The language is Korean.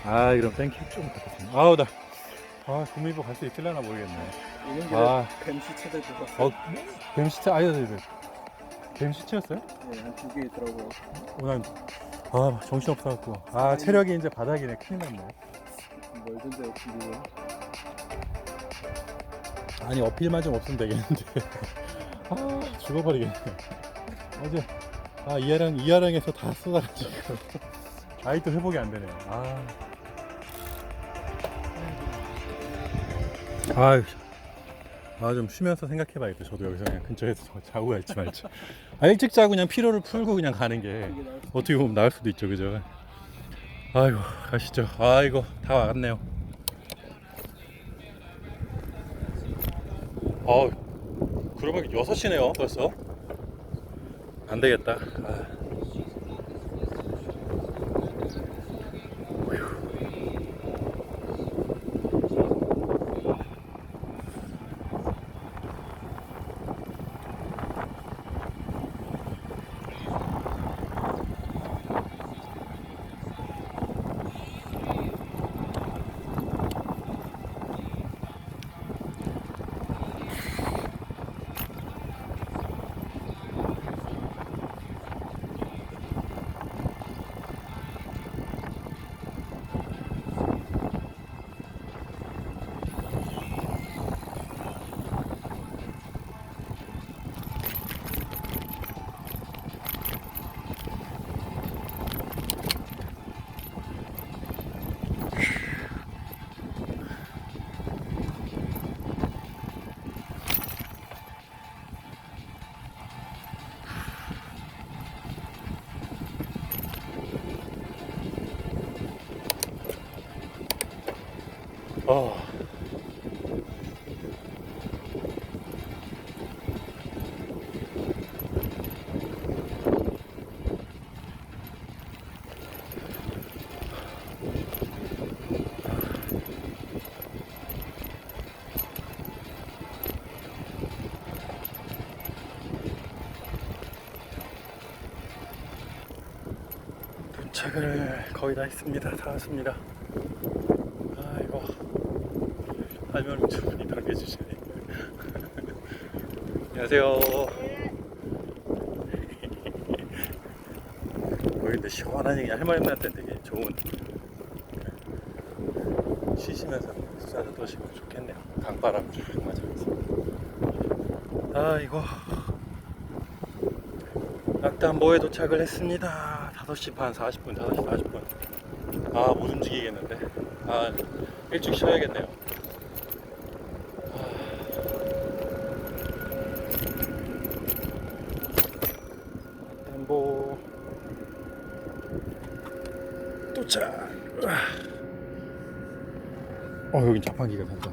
아 그럼 땡큐 좀 부탁드립니다. 아우 나 구미보 갈 수 있을려나 모르겠네. 오는 길에 아. 뱀시체들 보셨어요? 뱀시체 아니 뱀시체였어요? 네, 한 2개 있더라고요. 오늘 정신 없어갖고 체력이 이제 바닥이네. 큰일 났네. 멀던데 길이요. 아니 어필만 좀 없으면 되겠는데 죽어버리겠네. 어제 이하랑에서 다 쏟아가지고 아직도 회복이 안 되네. 좀 쉬면서 생각해봐야겠다. 저도 여기서 그냥 근처에서 자고 갈지 말지. 일찍 자고 그냥 피로를 풀고 그냥 가는 게 어떻게 보면 나을 수도 있죠, 그죠? 아이고 가시죠. 아이고 다 왔네요. 그러면 6시네요 벌써. 안 되겠다. 도착을 거의 다 했습니다. 다 왔습니다. 아이고 할머니 두 분이 당겨주시네. 안녕하세요. 여기 근데 시원하니 그냥 할머니한테 되게 좋은, 쉬시면서 숫자도 떠시고 좋겠네요. 강바람 쭉 맞으면서. 아이고 낙담보에 도착을 했습니다. 5시 반 40분 5시 40분. 못 움직이겠는데. 일찍 쉬어야겠네요. 낙담보 도착. 여긴 자판기가 간다.